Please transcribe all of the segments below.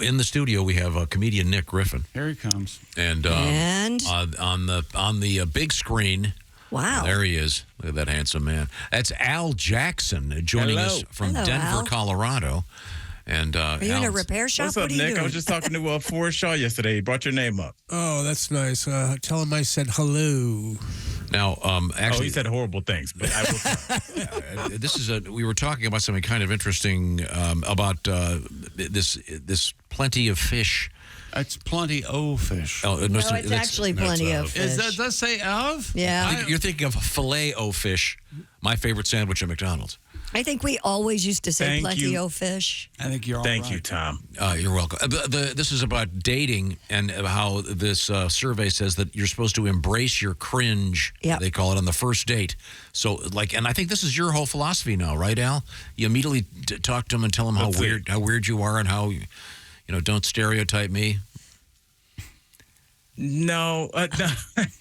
In the studio, we have comedian Nick Griffin, Here he comes. and on the big screen. Wow. There he is. Look at that handsome man. That's Al Jackson joining Hello. us from Hello, Denver, Al. Colorado. And Are you in a repair shop? What's What up, are you Nick? doing? I was just talking to Forrest Shaw yesterday. He brought your name up. Oh, that's nice. Tell him I said hello. Now, actually, He said horrible things, but I will. this is we were talking about something kind of interesting about this plenty of fish. It's plenty of fish. Oh, no, it's actually plenty of fish. Does that say of? Yeah. You're thinking of filet-o-fish, my favorite sandwich at McDonald's. I think we always used to say Thank plenty you. of fish. I think you're all Thank right. you, Tom. You're welcome. This is about dating and how this survey says that you're supposed to embrace your cringe. Yep. They call it on the first date. So, and I think this is your whole philosophy now, right, Al? You immediately talk to them and tell them how weird you are and how, don't stereotype me. No,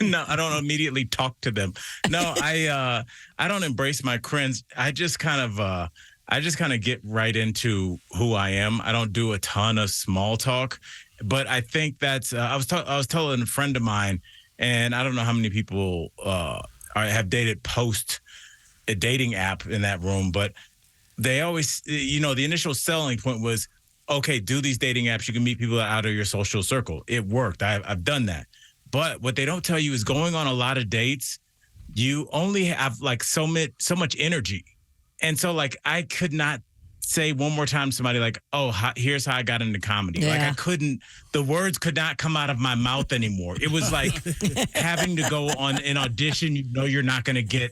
no, I don't immediately talk to them. No, I don't embrace my cringe. I just kind of get right into who I am. I don't do a ton of small talk, but I think that's I was telling a friend of mine, and I don't know how many people have dated post a dating app in that room, but they always, the initial selling point was, okay, do these dating apps. You can meet people out of your social circle. It worked. I've done that. But what they don't tell you is going on a lot of dates, you only have like so much energy. And so like I could not say one more time to somebody like, here's how I got into comedy. Yeah. Like I couldn't, the words could not come out of my mouth anymore. It was like having to go on an audition you're not going to get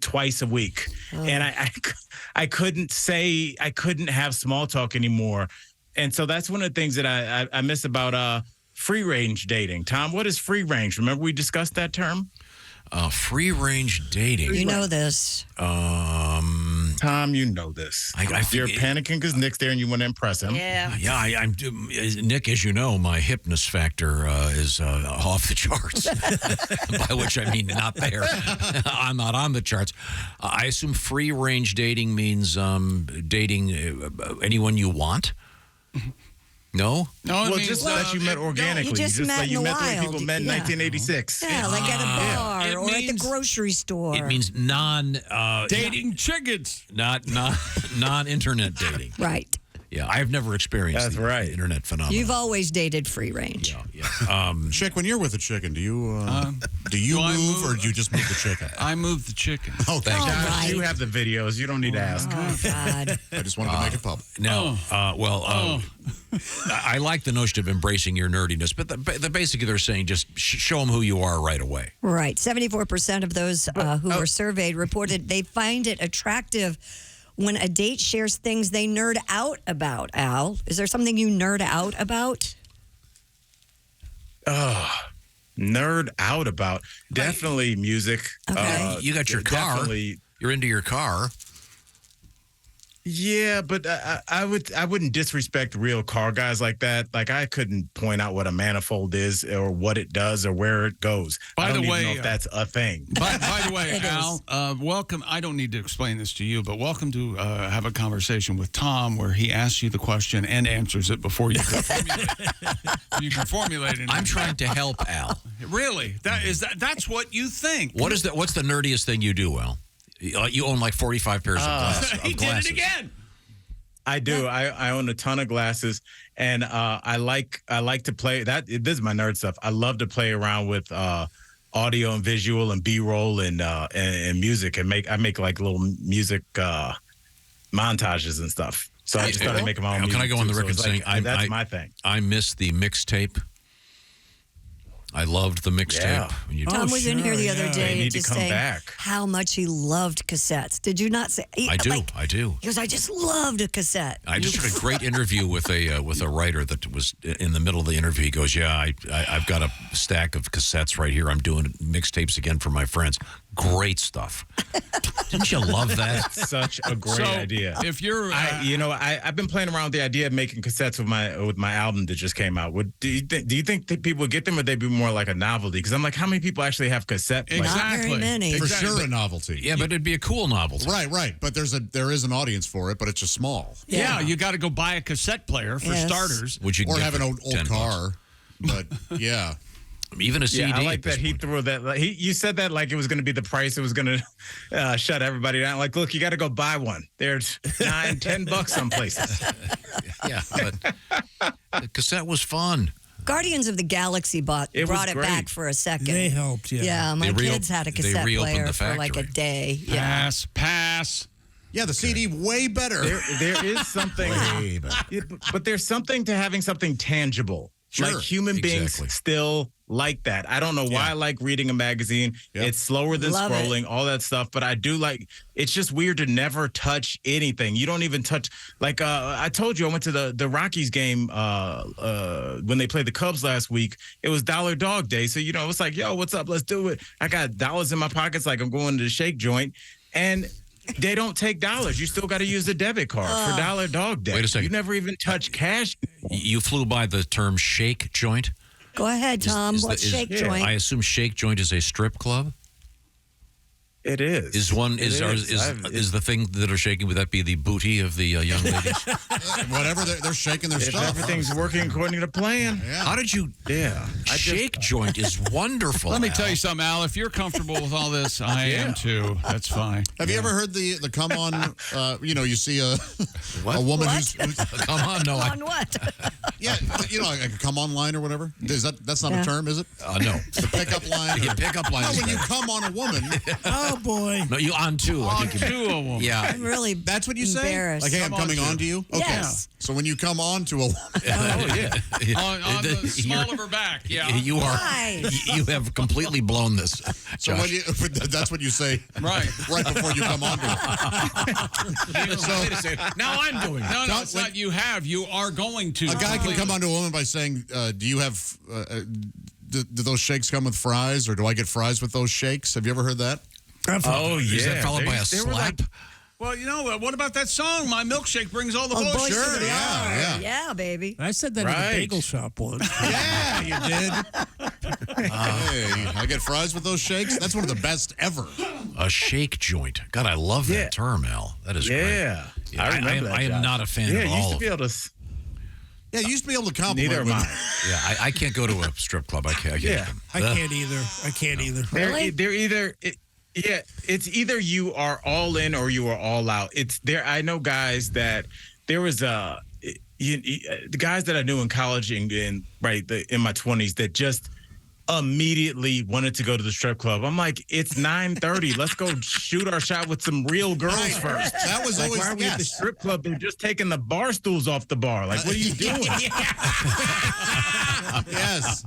twice a week. And I couldn't have small talk anymore. And so that's one of the things that I miss about free range dating. Tom, what is free range? Remember we discussed that term? Free range dating. You know this. Tom, you know this. You're panicking because Nick's there and you want to impress him. Yeah. Yeah, I'm Nick, as you know, my hipness factor is off the charts, by which I mean not there. I'm not on the charts. I assume free-range dating means dating anyone you want? No? No, Well, just that you met organically. You just met like in you the met the way wild. people met in Yeah. 1986. Yeah, like at a bar It or at the means- grocery store. It means dating chickens. not non-internet dating. Right. Yeah, I've never experienced That's the right. internet phenomenon. You've always dated free range. Yeah. Chick, when you're with a chicken, do you do I move move- or do you just move the chicken? I moved the chicken. Oh, thanks. All Josh, right. you have the videos. You don't need to ask. Oh, God. I just wanted to make it public. Now, I like the notion of embracing your nerdiness, but basically they're saying just show them who you are right away. Right. 74% of those who were surveyed reported they find it attractive when a date shares things they nerd out about. Al, is there something you nerd out about? Nerd out about. Definitely music. Okay. You got your car. Definitely. You're into your car. Yeah, but I wouldn't disrespect real car guys like that. Like I couldn't point out what a manifold is or what it does or where it goes. By I don't the even way, know if that's a thing. By the way, It Al, welcome. I don't need to explain this to you, but welcome to have a conversation with Tom where he asks you the question and answers it before you can formulate it. I'm trying to help Al. Really? That's what you think. What's the nerdiest thing you do, Al? You own like 45 pairs of glasses. He did it again. I do. I own a ton of glasses, and I like to play that. This is my nerd stuff. I love to play around with audio and visual and B-roll and music, and I make like little music montages and stuff. So I just started making my own. Can I music go on the too, record so saying it's like, that's my thing? I miss the mixtape. I loved the mixtape. Yeah. When you- Tom was in here the other They day need to just come saying back. how much he loved cassettes. Did you not say? I do. Like, I do. he goes, I just loved a cassette. I just heard a great interview with a writer that was in the middle of the interview. He goes, "Yeah, I've got a stack of cassettes right here. I'm doing mixtapes again for my friends. Great stuff." Didn't you love that? Such a great idea. If you're, I've been playing around with the idea of making cassettes with my album that just came out. Do you think that people would get them, or they'd be more more like a novelty because I'm like, how many people actually have cassette players? Not very many. For Exactly. sure a novelty. Yeah, but it'd be a cool novelty. Right. But there is an audience for it, but it's just small. Yeah, you got to go buy a cassette player for Yes. starters. Which you can Or get have an for old 10 car. But yeah. bucks. Even a CD. Yeah, I like at this that he point. threw that. Like, you said that like it was going to be the price. It was going to shut everybody down. Like, look, you got to go buy one. There's $9-10 some places. Yeah, but the cassette was fun. Guardians of the Galaxy brought It was it great. back for a second. They helped, yeah. Yeah, my They kids had a they cassette reopened player the for like a factory. day. Yeah. Pass. Yeah, the CD way better. There is something, Way better. but there's something to having something tangible. Sure, Like human beings exactly. still like that. I don't know why I like reading a magazine. Yep. It's slower than Love it. scrolling, all that stuff. But I do like. It's just weird to never touch anything. You don't even touch. Like I told you, I went to the Rockies game when they played the Cubs last week. It was Dollar Dog Day, so you know it's like, yo, what's up? Let's do it. I got dollars in my pockets, like I'm going to the shake joint, and they don't take dollars. You still got to use a debit card for Dollar Dog Day. Wait a second. You never even touch cash. You flew by the term shake joint. Go ahead, Tom. Is the- What's is- Shake yeah, Joint? I assume shake joint is a strip club. It is. Is one It is the thing that are shaking? Would that be the booty of the young ladies? Whatever, they're shaking their if stuff. everything's working according to plan. Yeah. How did you? Yeah. Shake joint is wonderful. Let me Al. tell you something, Al. If you're comfortable with all this, I am too. That's fine. Have you ever heard the come on? You see a woman who's Come on, no, On what? yeah, like a come on line or whatever. That's not a term, is it? no. The pickup line. Yeah, pickup line. No, is when you better. come on a woman, Oh, boy. No, you on two. I think you mean. Two of them. Yeah. I'm really that's what you say. embarrassed. Like, hey, I'm Come on coming to. on to you. Okay. Yes. So when you come on to a, On the small You're- of her back. Yeah. You are. Why? You have completely blown this. so Josh. when you, that's what you say Right. right before you come on to it. Wait a second. Now I'm doing it. No, it's not you have. You are going to. A guy can come on to a woman by saying, "Do you have? Do those shakes come with fries, or do I get fries with those shakes?" Have you ever heard that? Oh, yeah. Is that followed by a They were slap? like- Well, what about that song? My milkshake brings all the Oh, bullshit. Boys to the yeah, Yard. yeah. Yeah, baby. I said that at Right. a bagel shop once. Yeah, you did. Hey, I get fries with those shakes. That's one of the best ever. A shake joint. God, I love that Yeah. term, Al. That is great. Yeah. I remember that, am Josh. not a fan Yeah, of you all used to of be it. able to. Yeah, you used to be able to compliment Neither am women. I. Yeah, I can't go to a strip club. I can't. Yeah. I can't either. They're either. It's either you are all in or you are all out. It's there. I know guys that there was the guys that I knew in college and in my 20s that just immediately wanted to go to the strip club. I'm like, it's 9:30. Let's go shoot our shot with some real girls Right. first. That was Like, always why are we at the yes. strip club? They're just taking the bar stools off the bar. Like, what are you doing? Yes.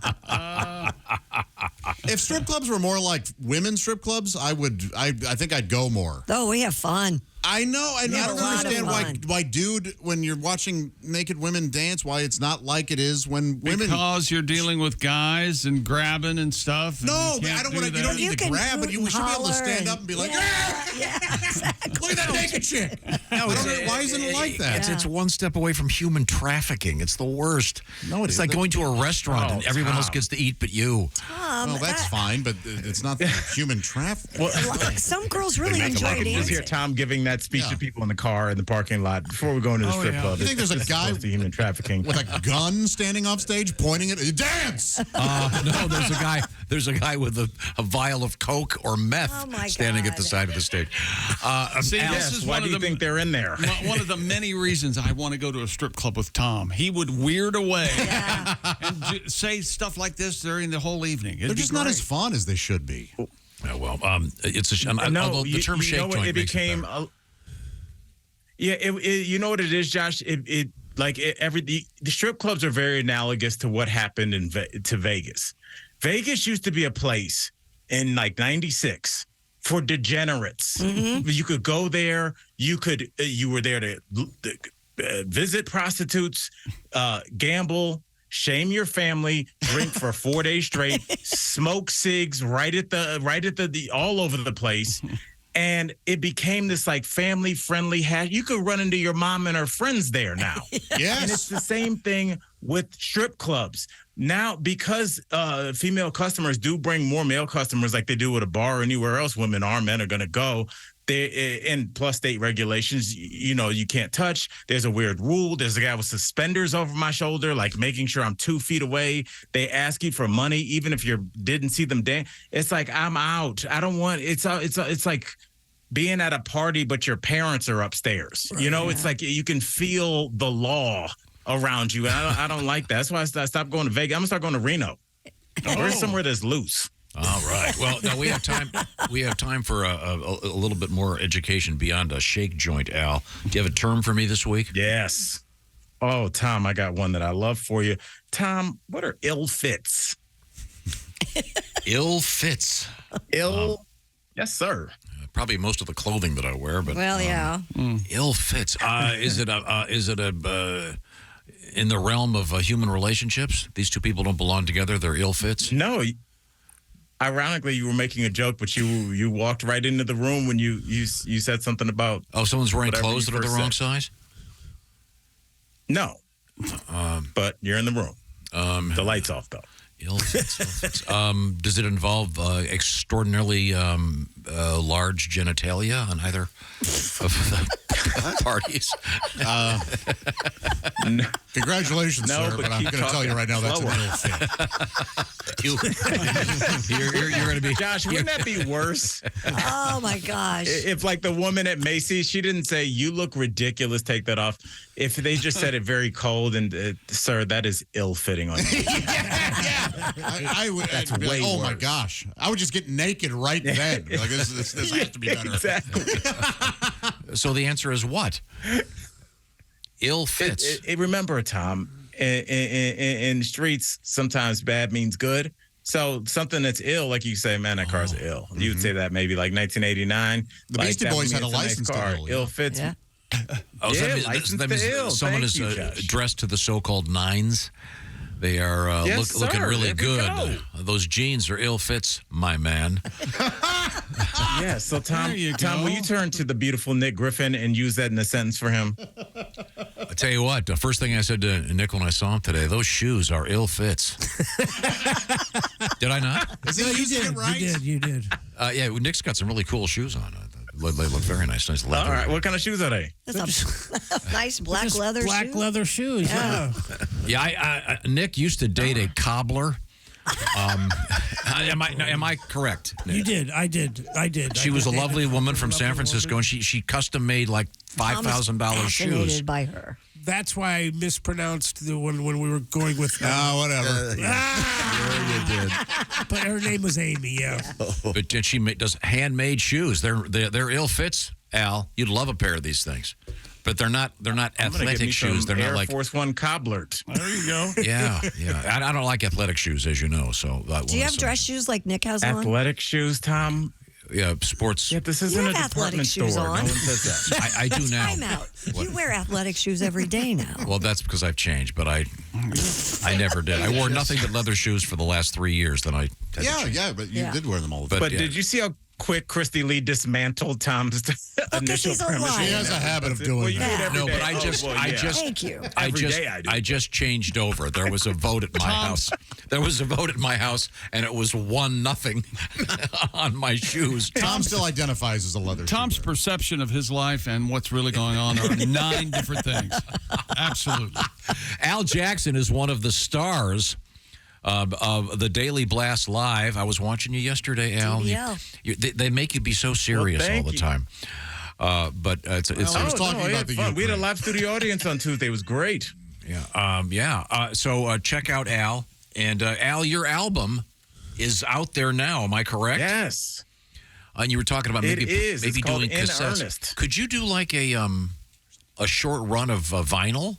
If strip clubs were more like women's strip clubs, I think I'd go more. Oh, we have fun. I know. I We have don't a lot of understand fun. why, dude, when you're watching naked women dance, why it's not like it is when women. Because you're dealing with guys and grabbing and stuff. and No, you but can't I don't do want to. You that. don't You need to can grab, but hoot we should be able to and stand holler up and be like, yeah, exactly. "Look at that naked chick." Why isn't it like that? It's one step away from human trafficking. It's the worst. No, it it's like isn't. going to a restaurant and everyone else gets to eat but you. Well, that's fine, but it's not human traffic. Some girls really I enjoy can just hear dancing. Tom giving that speech Yeah. to people in the car in the parking lot before we go into the strip yeah. club. You think there's a It's guy close to human trafficking? with a gun standing off stage pointing at dance? No, there's a guy with a vial of Coke or meth Oh, my standing at the God. side of the stage. See, Al, this is Why one do of you the think they're in there? one of the many reasons I want to go to a strip club with Tom. He would weird away and say stuff like this during the whole evening. It'd They're be just not great. as fun as they should be. yeah, well, it's a although the term shake know what, joint it makes became. it You know what it is, Josh. The strip clubs are very analogous to what happened to Vegas. Vegas used to be a place in like '96 for degenerates. You could go there. You were there to visit prostitutes, gamble, shame your family, drink for 4 days straight, smoke cigs right at the all over the place. And it became this like family friendly hat. You could run into your mom and her friends there now. Yes. And it's the same thing with strip clubs. Now, because female customers do bring more male customers like they do at a bar or anywhere else, men are going to go. And plus state regulations, you can't touch. There's a weird rule. There's a guy with suspenders over my shoulder, like making sure I'm 2 feet away. They ask you for money, even if you didn't see them dance. It's like, I'm out. I don't want, it's like being at a party, but your parents are upstairs. Right, It's like you can feel the law around you. And I don't like that. That's why I stopped going to Vegas. I'm going to start going to Reno. Or somewhere that's loose. All right. Well, now we have time. We have time for a little bit more education beyond a shake joint, Al. Do you have a term for me this week? Yes. Oh, Tom, I got one that I love for you. Tom, what are ill fits? Ill fits. Yes, sir. Probably most of the clothing that I wear, but yeah. Ill fits. Is it in the realm of human relationships? These two people don't belong together. They're ill fits. No. Ironically, you were making a joke, but you walked right into the room when you said something about. Oh, someone's wearing clothes that are the wrong size? No. But you're in the room. The light's off, though. Ill fits. Does it involve extraordinarily large genitalia on either of the parties? Congratulations, No, sir, but but I'm keep going to tell you right now that's an slower. ill fit. You're going to be... Josh, wouldn't that be worse? Oh, my gosh. If, like, the woman at Macy's, she didn't say, "You look ridiculous, take that off." If they just said it very cold and, "Sir, that is ill-fitting on you." I would That's I'd be like, way oh, my worse. gosh. I would just get naked right then. Be like, this has to be better. Exactly. So the answer is what? Ill fits. Remember, Tom, in the streets, sometimes bad means good. So something that's ill, like you say, man, that car's ill. You would say that maybe like 1989. The like, Beastie that Boys means had a it's nice license to car. ill, Ill fits. Yeah. Oh, so Yeah, that license means to ill. someone Thank is you, Josh. dressed to the so-called nines. They are Yes, looking sir. really There we good. go. Those jeans are ill fits, my man. Yeah, so Tom, There you will go. you turn to the beautiful Nick Griffin and use that in a sentence for him? I tell you what, the first thing I said to Nick when I saw him today, those shoes are ill fits. Did I not? Is he using it right? You did. Yeah, Nick's got some really cool shoes on. They look very nice. Nice leather. All right, what kind of shoes are they? That's a nice black Just leather black shoe. leather shoes. Yeah. Yeah, Nick used to date a cobbler. Am I correct, Nick? You did. I did. She was a lovely woman from San Francisco, and she custom made like $5,000 shoes. Fascinated by her. That's why I mispronounced the one when we were going with. Oh, whatever. You did. But her name was Amy. Yeah. But she does handmade shoes. They're ill fits. Al, you'd love a pair of these things, but they're not I'm gonna get athletic me shoes. some They're not Air like Force One cobblert. There you go. yeah. I don't like athletic shoes, as you know. So Do you have dress shoes like Nick has on? Athletic shoes, Tom? Yeah, sports. Yeah, this isn't You a have athletic department shoes store. on. No one says that. I do now. Time out. You wear athletic shoes every day now. Well, that's because I've changed, but I never did. I wore nothing but leather shoes for the last 3 years. Then I had to change. Yeah, but you Yeah. did wear them all the time. But yeah. did you see how quick Christy Lee dismantled Tom's initial he's a premise? liar. She has a habit of doing Well, you do it that. every No, day. but I just Thank you. Every day I do. I just changed over. There was a vote at my house. There was a vote at my house, and it was 1-0 on my shoes. Tom still identifies as a leather Tom's shoe perception of his life and what's really going on are 9 different things. Absolutely. Al Jackson is one of the stars of the Daily Blast Live. I was watching you yesterday, Al. TBL. They make you be so serious all thank the you. time. But it's I was talking we about had the fun. We had a Ukraine. live studio audience on Tuesday. It was great. So check out Al. And Al, your album is out there now. Am I correct? Yes. And you were talking about It maybe is. maybe It's called doing In cassettes. Earnest. Could you do like a short run of vinyl?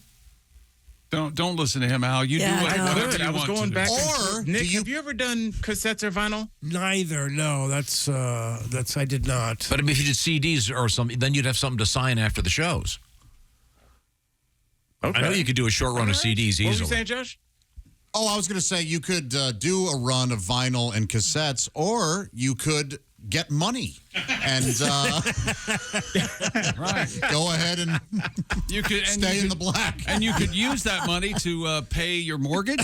Don't listen to him, Al. You Yeah, do I whatever Good. you I was want to going do. back. Or Nick, do you- have you ever done cassettes or vinyl? Neither. No, that's I did not. But I mean, if you did CDs or something, then you'd have something to sign after the shows. Okay. I know you could do a short run of CDs What were you easily. saying, Josh? Oh, I was going to say you could do a run of vinyl and cassettes, or you could get money and go ahead and You could stay in the black. and you could use that money to pay your mortgage.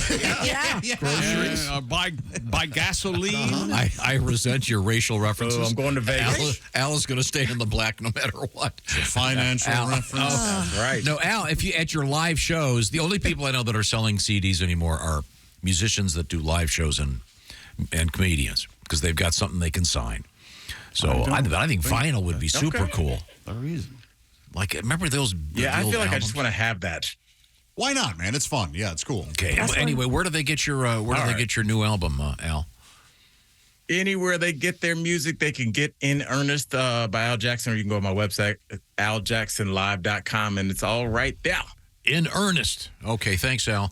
Groceries. Buy gasoline. I resent your racial references. Oh, I'm going to Vegas. Al is going to stay in the black no matter what. Financial reference. Right. No, Al, if you at your live shows, the only people I know that are selling CDs anymore are musicians that do live shows and comedians because they've got something they can sign. So I think vinyl would be super cool. A reason. Like, remember those? Yeah, I the feel old like I just albums? want to have that. Why not, man? It's fun. Yeah, it's cool. Okay. That's Anyway, where do they get your get your new album, Al? Anywhere they get their music, they can get In Earnest by Al Jackson, or you can go to my website, aljacksonlive.com, and it's all right there. In Earnest. Okay, thanks, Al.